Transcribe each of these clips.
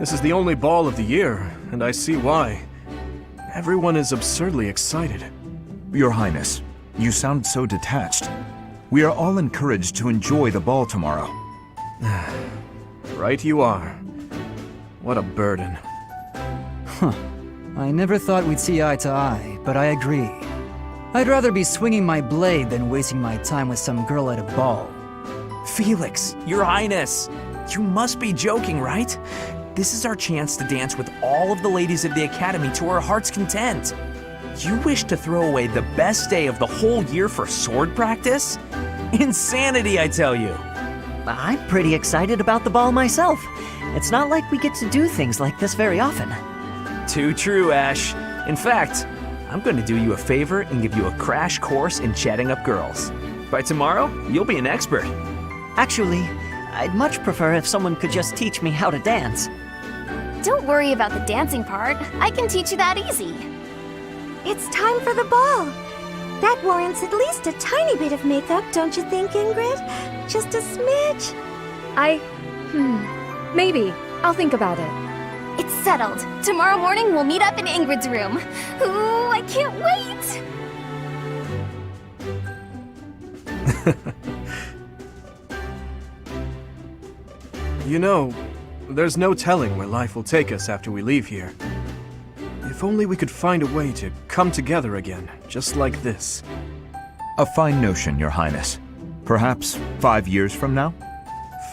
This is the only ball of the year, and I see why. Everyone is absurdly excited. Your Highness, you sound so detached. We are all encouraged to enjoy the ball tomorrow. Right you are. What a burden. I never thought we'd see eye to eye, but I agree. I'd rather be swinging my blade than wasting my time with some girl at a ball. Felix, Your Highness, you must be joking, right? This is our chance to dance with all of the ladies of the Academy to our heart's content. You wish to throw away the best day of the whole year for sword practice? Insanity, I tell you. I'm pretty excited about the ball myself. It's not like we get to do things like this very often. Too true, Ash. In fact, I'm going to do you a favor and give you a crash course in chatting up girls. By tomorrow, you'll be an expert. Actually, I'd much prefer if someone could just teach me how to dance. Don't worry about the dancing part. I can teach you that easy. It's time for the ball. That warrants at least a tiny bit of makeup, don't you think, Ingrid? Just a smidge. Maybe. I'll think about it. It's settled. Tomorrow morning we'll meet up in Ingrid's room. Ooh, I can't wait! You know, there's no telling where life will take us after we leave here. If only we could find a way to come together again, just like this. A fine notion, Your Highness. Perhaps 5 years from now?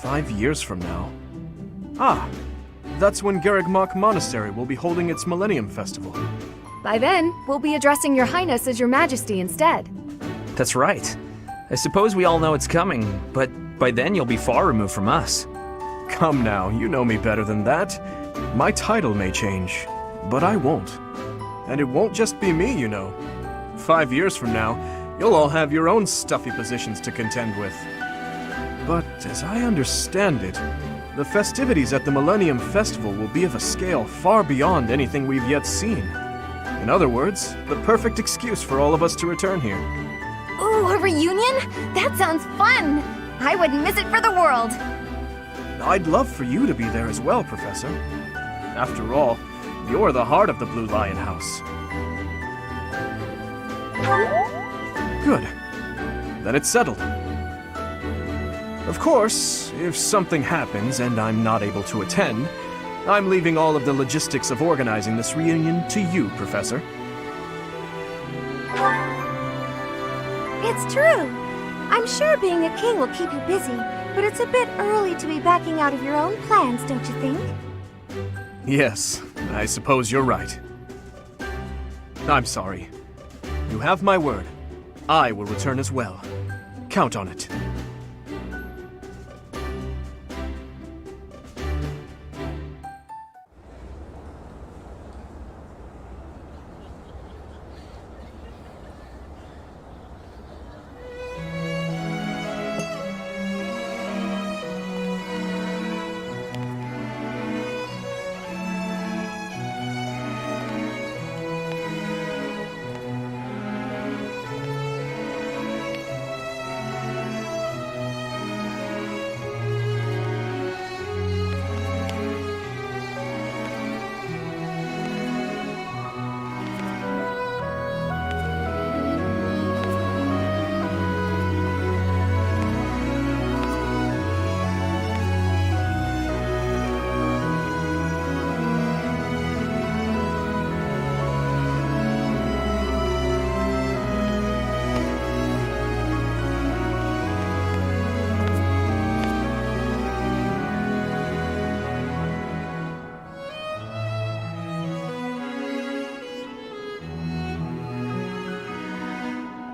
5 years from now? Ah, that's when Garrigmach Monastery will be holding its Millennium Festival. By then, we'll be addressing Your Highness as Your Majesty instead. That's right. I suppose we all know it's coming, but by then you'll be far removed from us. Come now, you know me better than that. My title may change, but I won't. And it won't just be me, you know. 5 years from now, you'll all have your own stuffy positions to contend with. But as I understand it, the festivities at the Millennium Festival will be of a scale far beyond anything we've yet seen. In other words, the perfect excuse for all of us to return here. Ooh, a reunion? That sounds fun! I wouldn't miss it for the world! I'd love for you to be there as well, Professor. After all, you're the heart of the Blue Lion House. Good. Then it's settled. Of course, if something happens and I'm not able to attend, I'm leaving all of the logistics of organizing this reunion to you, Professor. It's true. I'm sure being a king will keep you busy, but it's a bit early to be backing out of your own plans, don't you think? Yes, I suppose you're right. I'm sorry. You have my word. I will return as well. Count on it.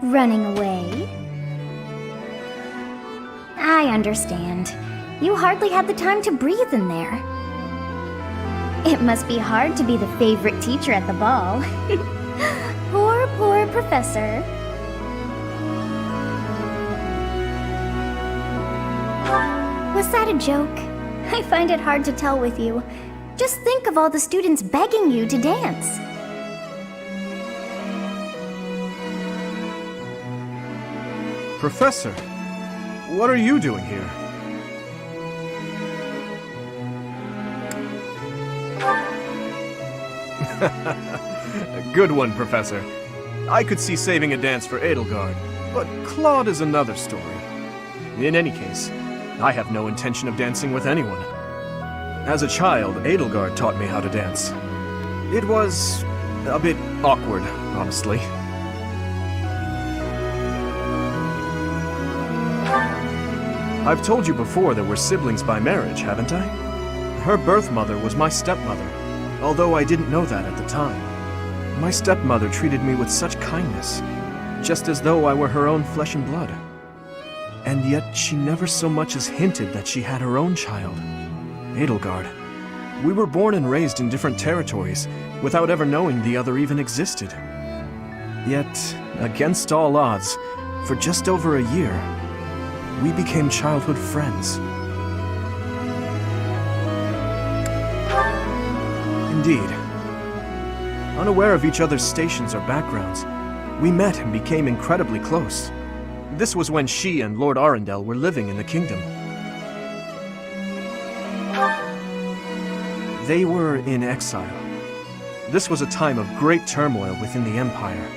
Running away? I understand. You hardly had the time to breathe in there. It must be hard to be the favorite teacher at the ball. Poor professor. Was that a joke? I find it hard to tell with you. Just think of all the students begging you to dance. Professor, what are you doing here? Good one, Professor. I could see saving a dance for Edelgard, but Claude is another story. In any case, I have no intention of dancing with anyone. As a child, Edelgard taught me how to dance. It was a bit awkward, honestly. I've told you before that we're siblings by marriage, haven't I? Her birth mother was my stepmother, although I didn't know that at the time. My stepmother treated me with such kindness, just as though I were her own flesh and blood. And yet she never so much as hinted that she had her own child, Edelgard. We were born and raised in different territories, without ever knowing the other even existed. Yet, against all odds, for just over a year, we became childhood friends. Indeed. Unaware of each other's stations or backgrounds, we met and became incredibly close. This was when she and Lord Arundel were living in the kingdom. They were in exile. This was a time of great turmoil within the Empire.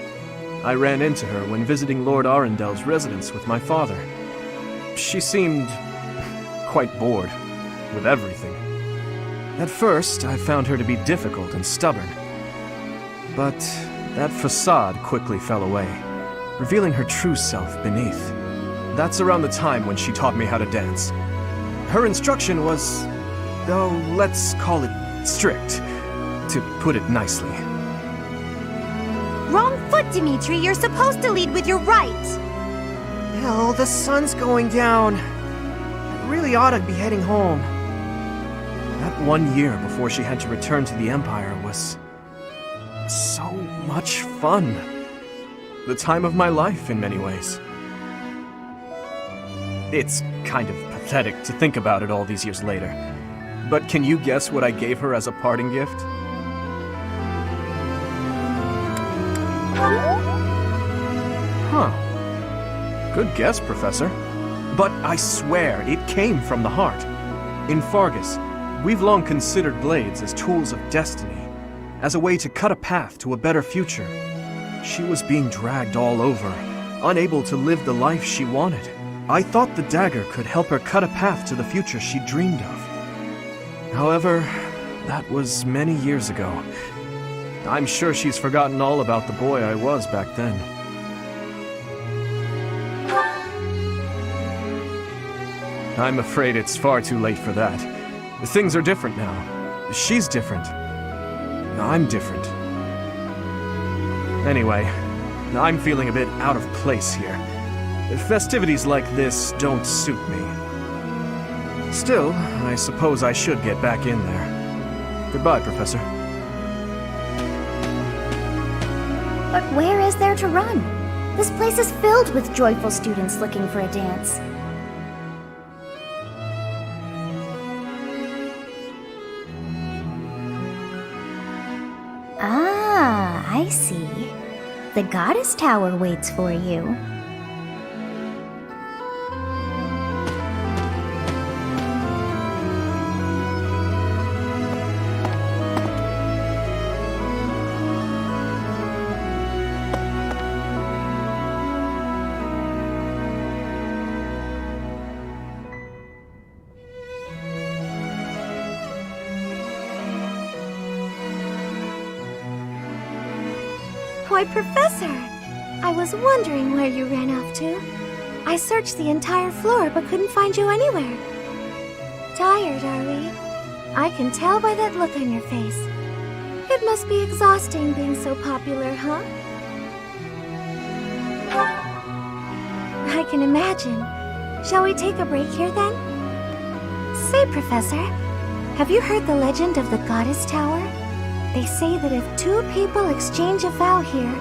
I ran into her when visiting Lord Arundel's residence with my father. She seemed quite bored with everything. At first, I found her to be difficult and stubborn. But that facade quickly fell away, revealing her true self beneath. That's around the time when she taught me how to dance. Her instruction was, oh, let's call it strict, to put it nicely. Wrong foot, Dimitri. You're supposed to lead with your right. Hell, the sun's going down. I really ought to be heading home. That 1 year before she had to return to the Empire was so much fun. The time of my life in many ways. It's kind of pathetic to think about it all these years later. But can you guess what I gave her as a parting gift? Huh. Good guess, Professor. But I swear, it came from the heart. In Fargus, we've long considered blades as tools of destiny, as a way to cut a path to a better future. She was being dragged all over, unable to live the life she wanted. I thought the dagger could help her cut a path to the future she dreamed of. However, that was many years ago. I'm sure she's forgotten all about the boy I was back then. I'm afraid it's far too late for that. Things are different now. She's different. I'm different. Anyway, I'm feeling a bit out of place here. Festivities like this don't suit me. Still, I suppose I should get back in there. Goodbye, Professor. But where is there to run? This place is filled with joyful students looking for a dance. Ah, I see. The Goddess Tower waits for you. Why, Professor! I was wondering where you ran off to. I searched the entire floor but couldn't find you anywhere. Tired, are we? I can tell by that look on your face. It must be exhausting being so popular, huh? I can imagine. Shall we take a break here then? Say, Professor, have you heard the legend of the Goddess Tower? They say that if two people exchange a vow here,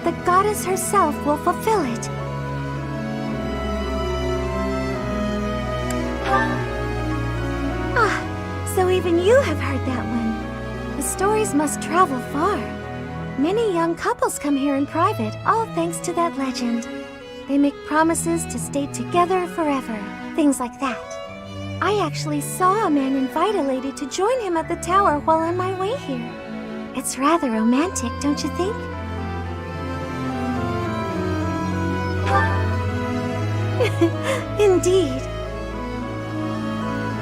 the goddess herself will fulfill it. Ah, so even you have heard that one. The stories must travel far. Many young couples come here in private, all thanks to that legend. They make promises to stay together forever, things like that. I actually saw a man invite a lady to join him at the tower while on my way here. It's rather romantic, don't you think? Indeed.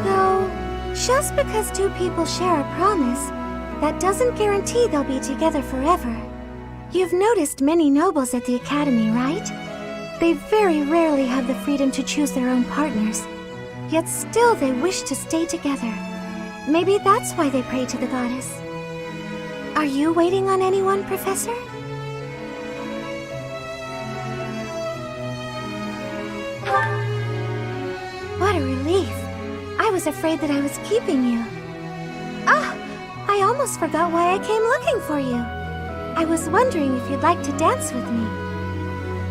Though, just because two people share a promise, that doesn't guarantee they'll be together forever. You've noticed many nobles at the Academy, right? They very rarely have the freedom to choose their own partners. Yet still they wish to stay together. Maybe that's why they pray to the goddess. Are you waiting on anyone, Professor? What a relief. I was afraid that I was keeping you. Ah, I almost forgot why I came looking for you. I was wondering if you'd like to dance with me.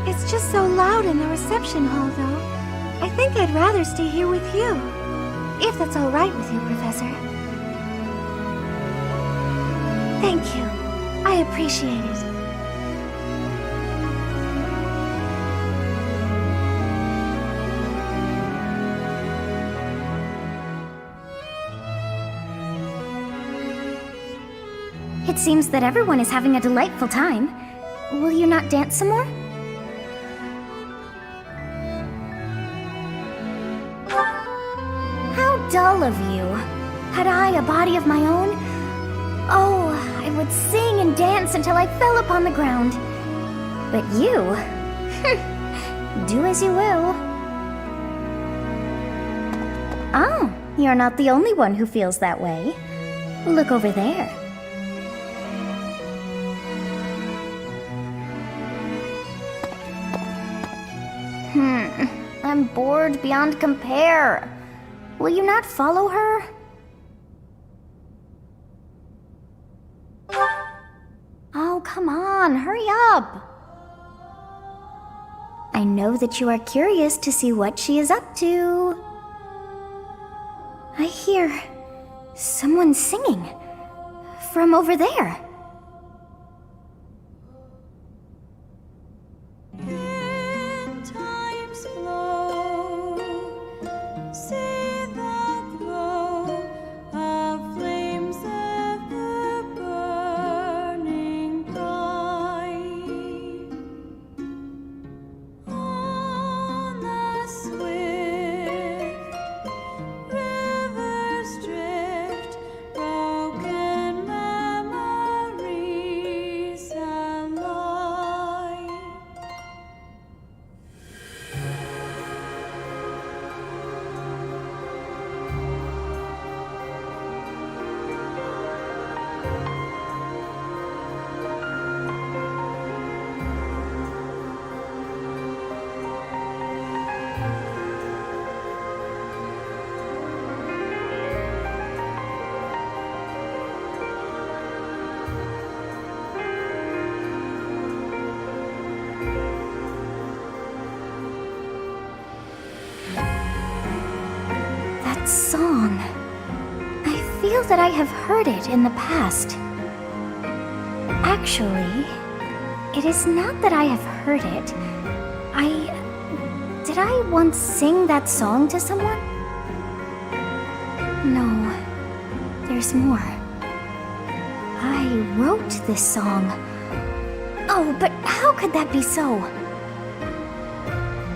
It's just so loud in the reception hall, though. I think I'd rather stay here with you. If that's all right with you, Professor. Thank you. I appreciate it. It seems that everyone is having a delightful time. Will you not dance some more? How dull of you. Had I a body of my own? Oh, I would sing and dance until I fell upon the ground. But you... do as you will. Oh, you're not the only one who feels that way. Look over there. I'm bored beyond compare. Will you not follow her? Oh, come on, hurry up. I know that you are curious to see what she is up to. I hear someone singing from over there. Song. I feel that I have heard it in the past. Actually, it is not that I have heard it. Did I once sing that song to someone? No, there's more. I wrote this song. Oh, but how could that be so?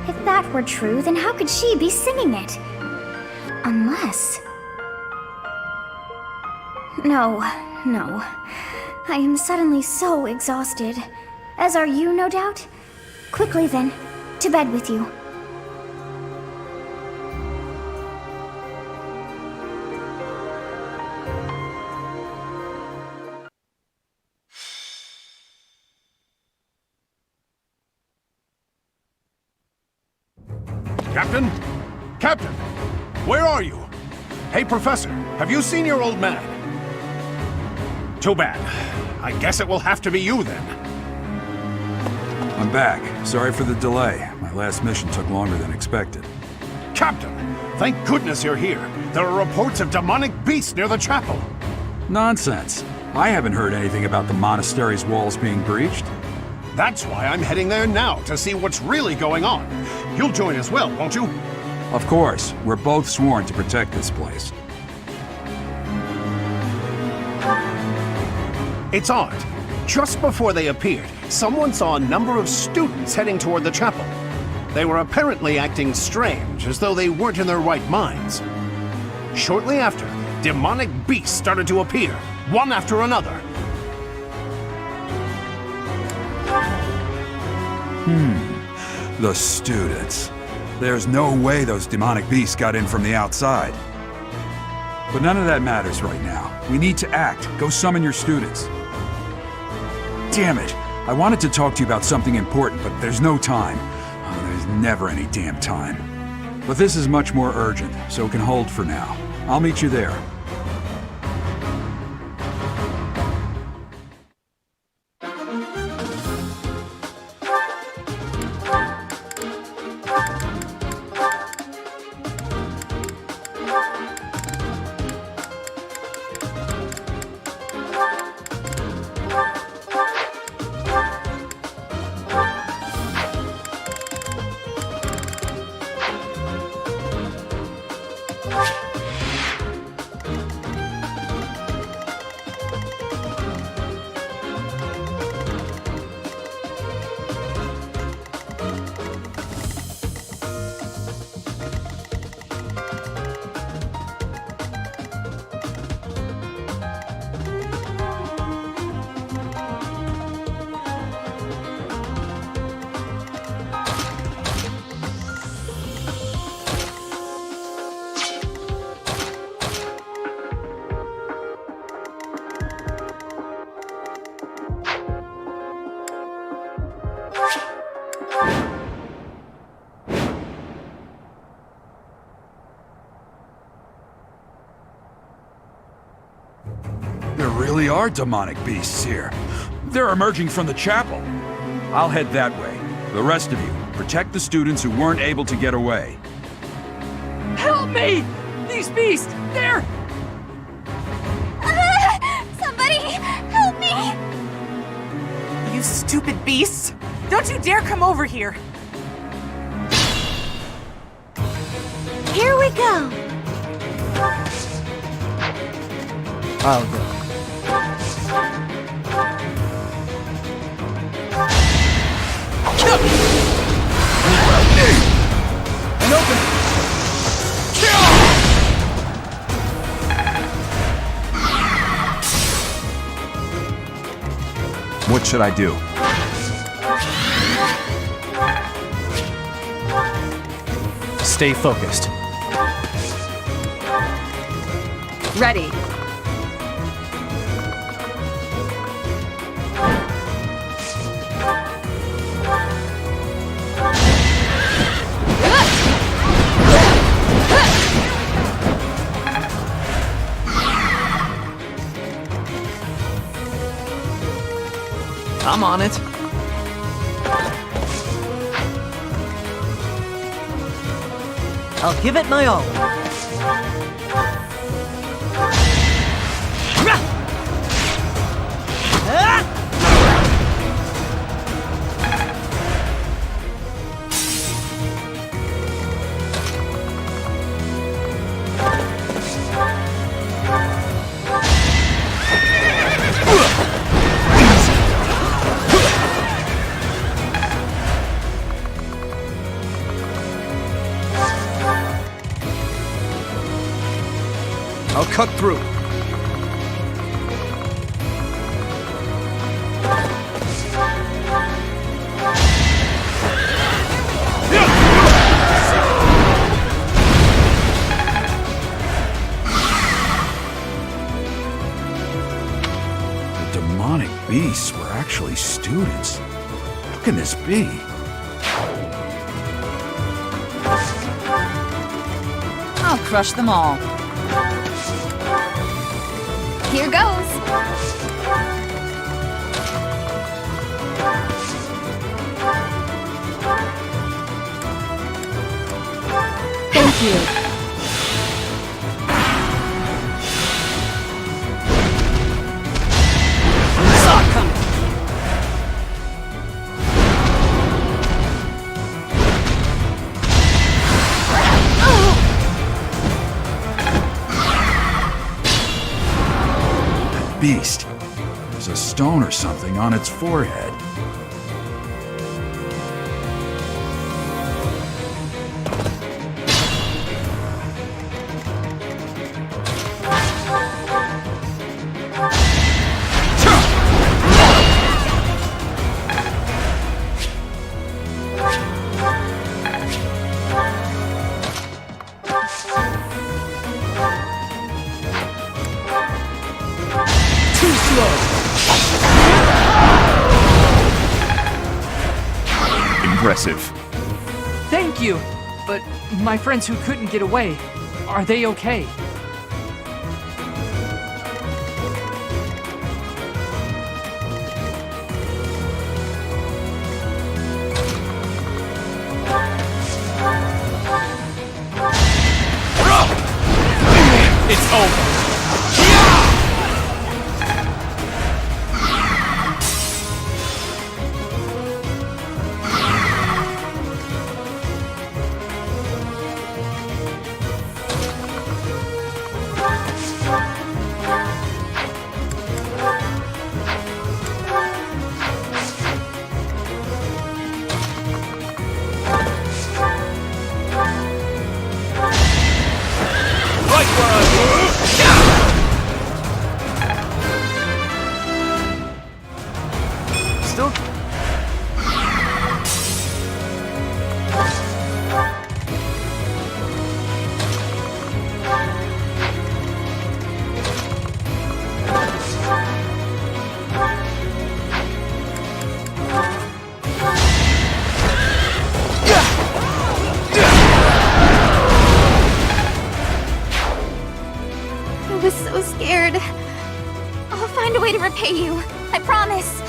If that were true, then how could she be singing it? Unless... No. I am suddenly so exhausted. As are you, no doubt? Quickly then, to bed with you. Captain? Captain! Where are you? Hey, Professor, have you seen your old man? Too bad. I guess it will have to be you then. I'm back. Sorry for the delay. My last mission took longer than expected. Captain, thank goodness you're here. There are reports of demonic beasts near the chapel. Nonsense. I haven't heard anything about the monastery's walls being breached. That's why I'm heading there now, to see what's really going on. You'll join as well, won't you? Of course. We're both sworn to protect this place. It's art. Just before they appeared, someone saw a number of students heading toward the chapel. They were apparently acting strange, as though they weren't in their right minds. Shortly after, demonic beasts started to appear, one after another. The students. There's no way those demonic beasts got in from the outside. But none of that matters right now. We need to act. Go summon your students. Damn it! I wanted to talk to you about something important, but there's no time. Oh, there's never any damn time. But this is much more urgent, so it can hold for now. I'll meet you there. There really are demonic beasts here. They're emerging from the chapel. I'll head that way. The rest of you, protect the students who weren't able to get away. Help me! These beasts, they're... Somebody, help me! You stupid beasts! Don't you dare come over here! Here we go! I'll go. And open! What should I do? Stay focused. Ready. I'm on it. I'll give it my all. I'll cut through. The demonic beasts were actually students. How can this be? I'll crush them all. Here goes. Thank you. Beast. There's a stone or something on its forehead. Impressive. Thank you! But my friends who couldn't get away, are they okay? It's over. Still... I was so scared. I'll find a way to repay you. I promise.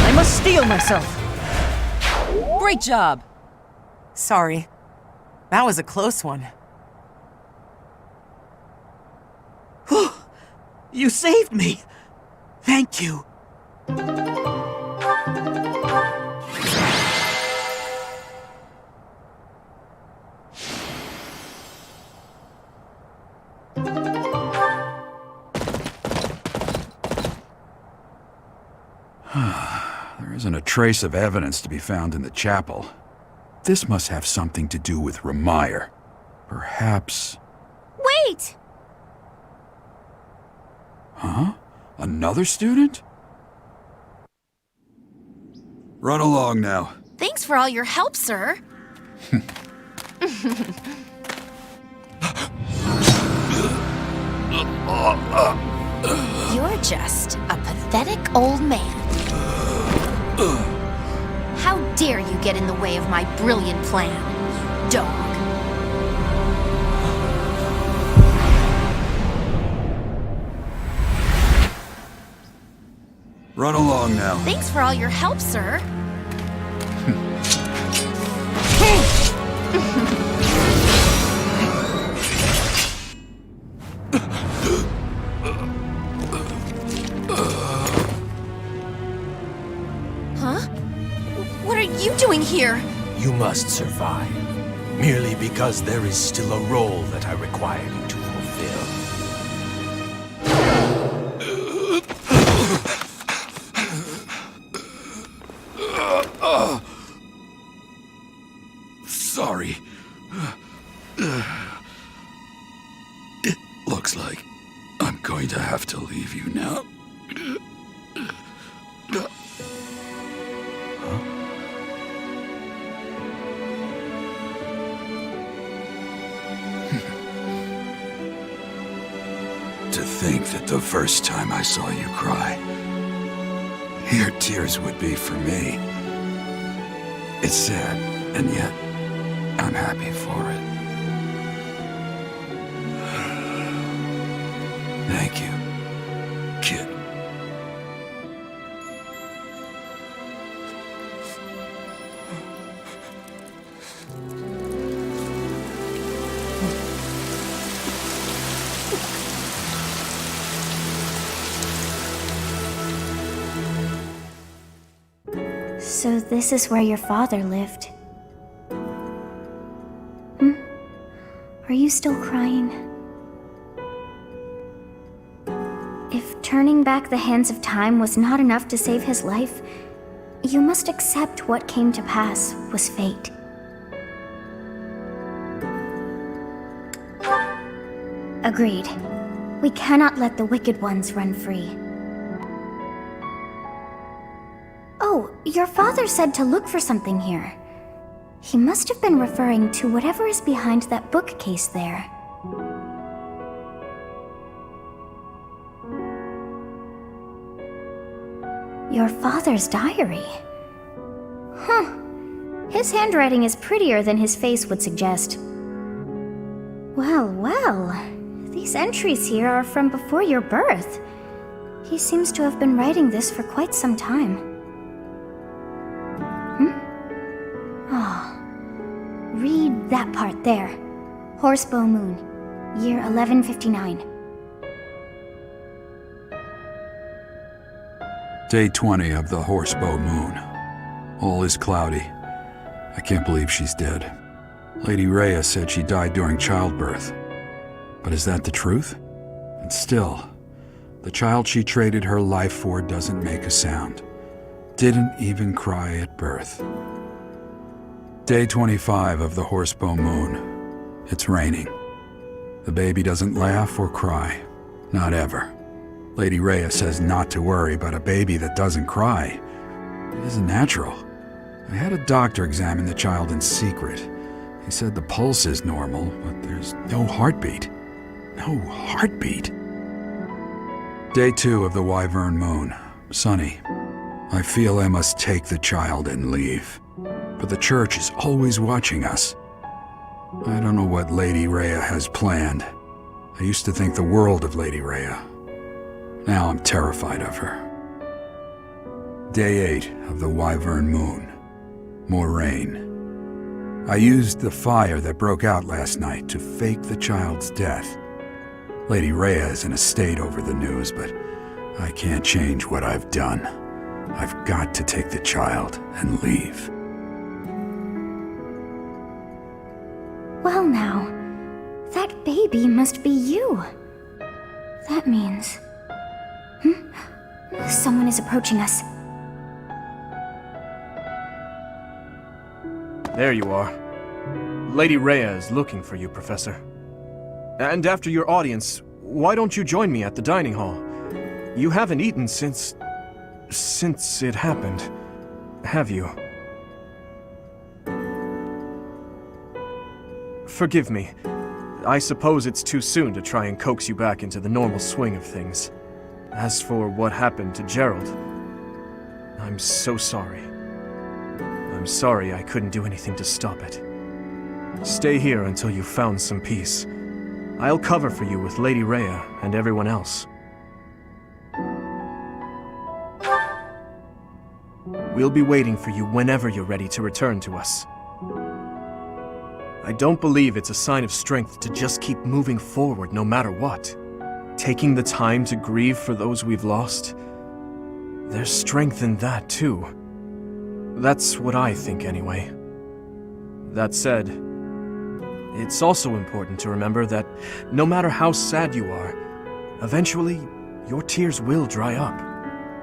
I must steel myself. Great job. Sorry. That was a close one. You saved me! Thank you. There isn't a trace of evidence to be found in the chapel. This must have something to do with Ramire. Perhaps... Wait! Huh? Another student? Run along now. Thanks for all your help, sir. You're just a pathetic old man. How dare you get in the way of my brilliant plan, dog? Run along now. Thanks for all your help, sir. Huh? What are you doing here? You must survive, merely because there is still a role that I require you to fulfill. Sorry. It looks like I'm going to have to leave you now. To think that the first time I saw you cry, your tears would be for me. It's sad, and yet I'm happy for it. So this is where your father lived. Are you still crying? If turning back the hands of time was not enough to save his life, you must accept what came to pass was fate. Agreed. We cannot let the wicked ones run free. Oh, your father said to look for something here. He must have been referring to whatever is behind that bookcase there. Your father's diary. Huh. His handwriting is prettier than his face would suggest. Well, well. These entries here are from before your birth. He seems to have been writing this for quite some time. Read that part there. Horsebow Moon, year 1159. Day 20 of the Horsebow Moon. All is cloudy. I can't believe she's dead. Lady Rhea said she died during childbirth. But is that the truth? And still, the child she traded her life for doesn't make a sound. Didn't even cry at birth. Day 25 of the Horsebow Moon. It's raining. The baby doesn't laugh or cry. Not ever. Lady Rhea says not to worry about a baby that doesn't cry. It isn't natural. I had a doctor examine the child in secret. He said the pulse is normal, but there's no heartbeat. No heartbeat. Day 2 of the Wyvern Moon. Sunny. I feel I must take the child and leave. But the church is always watching us. I don't know what Lady Rhea has planned. I used to think the world of Lady Rhea. Now I'm terrified of her. Day 8 of the Wyvern Moon. More rain. I used the fire that broke out last night to fake the child's death. Lady Rhea is in a state over the news, but I can't change what I've done. I've got to take the child and leave. Well now, that baby must be you. That means... Someone is approaching us. There you are. Lady Rhea is looking for you, Professor. And after your audience, why don't you join me at the dining hall? You haven't eaten since it happened, have you? Forgive me. I suppose it's too soon to try and coax you back into the normal swing of things. As for what happened to Jeralt, I'm so sorry. I'm sorry I couldn't do anything to stop it. Stay here until you've found some peace. I'll cover for you with Lady Rhea and everyone else. We'll be waiting for you whenever you're ready to return to us. I don't believe it's a sign of strength to just keep moving forward no matter what. Taking the time to grieve for those we've lost. There's strength in that too. That's what I think anyway. That said, it's also important to remember that no matter how sad you are, eventually your tears will dry up.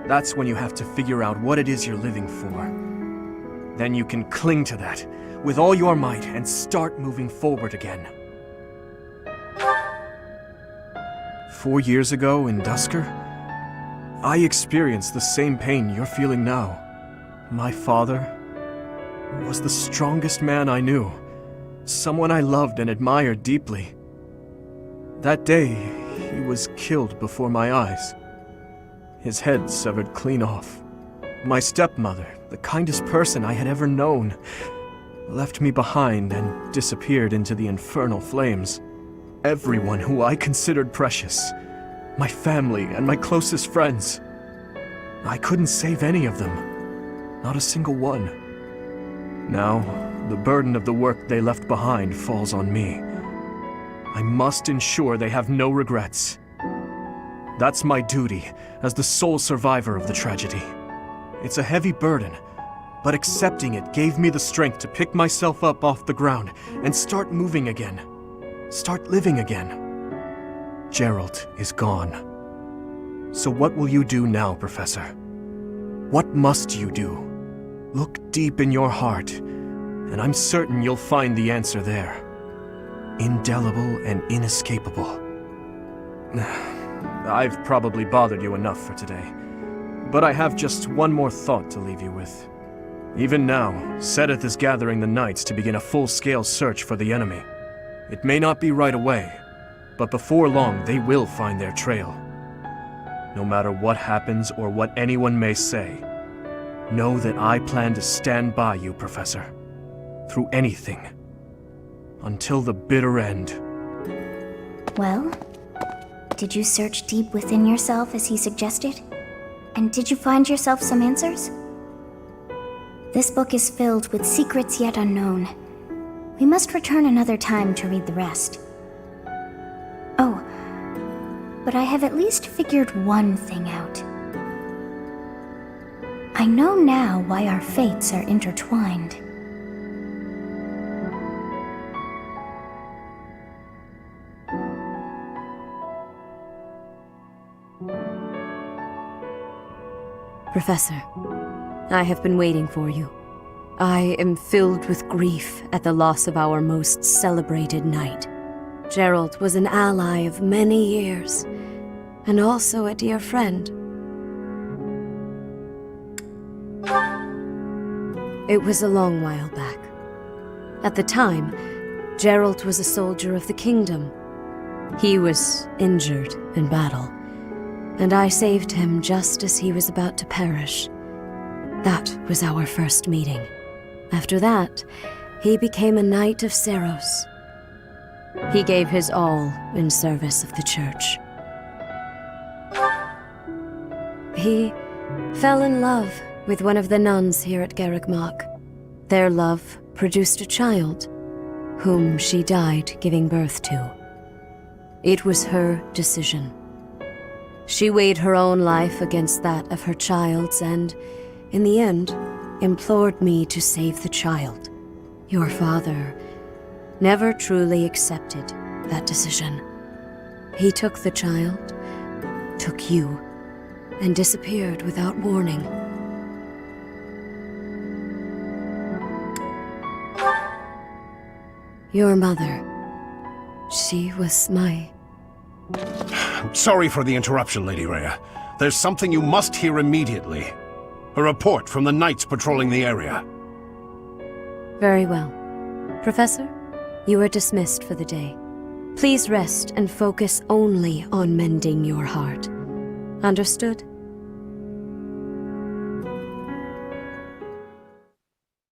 That's when you have to figure out what it is you're living for. Then you can cling to that with all your might and start moving forward again. 4 years ago in Dusker, I experienced the same pain you're feeling now. My father was the strongest man I knew, someone I loved and admired deeply. That day, he was killed before my eyes. His head severed clean off. My stepmother, the kindest person I had ever known, left me behind and disappeared into the infernal flames. Everyone who I considered precious, my family and my closest friends, I couldn't save any of them, not a single one. Now, the burden of the work they left behind falls on me. I must ensure they have no regrets. That's my duty as the sole survivor of the tragedy. It's a heavy burden, But accepting it gave me the strength to pick myself up off the ground and start moving again. Start living again. Jeralt is gone. So what will you do now, Professor? What must you do? Look deep in your heart, and I'm certain you'll find the answer there. Indelible and inescapable. I've probably bothered you enough for today, but I have just one more thought to leave you with. Even now, Sedith is gathering the knights to begin a full-scale search for the enemy. It may not be right away, but before long they will find their trail. No matter what happens or what anyone may say, know that I plan to stand by you, Professor. Through anything. Until the bitter end. Well, did you search deep within yourself as he suggested? And did you find yourself some answers? This book is filled with secrets yet unknown. We must return another time to read the rest. Oh, but I have at least figured one thing out. I know now why our fates are intertwined. Professor, I have been waiting for you. I am filled with grief at the loss of our most celebrated knight. Jeralt was an ally of many years, and also a dear friend. It was a long while back. At the time, Jeralt was a soldier of the kingdom. He was injured in battle, and I saved him just as he was about to perish. That was our first meeting. After that, he became a knight of Seros. He gave his all in service of the church. He fell in love with one of the nuns here at Garrigmach. Their love produced a child, whom she died giving birth to. It was her decision. She weighed her own life against that of her child's and, in the end, implored me to save the child. Your father never truly accepted that decision. He took the child, took you, and disappeared without warning. Your mother, she was my... Sorry for the interruption, Lady Rhea. There's something you must hear immediately. A report from the knights patrolling the area. Very well. Professor, you are dismissed for the day. Please rest and focus only on mending your heart. Understood?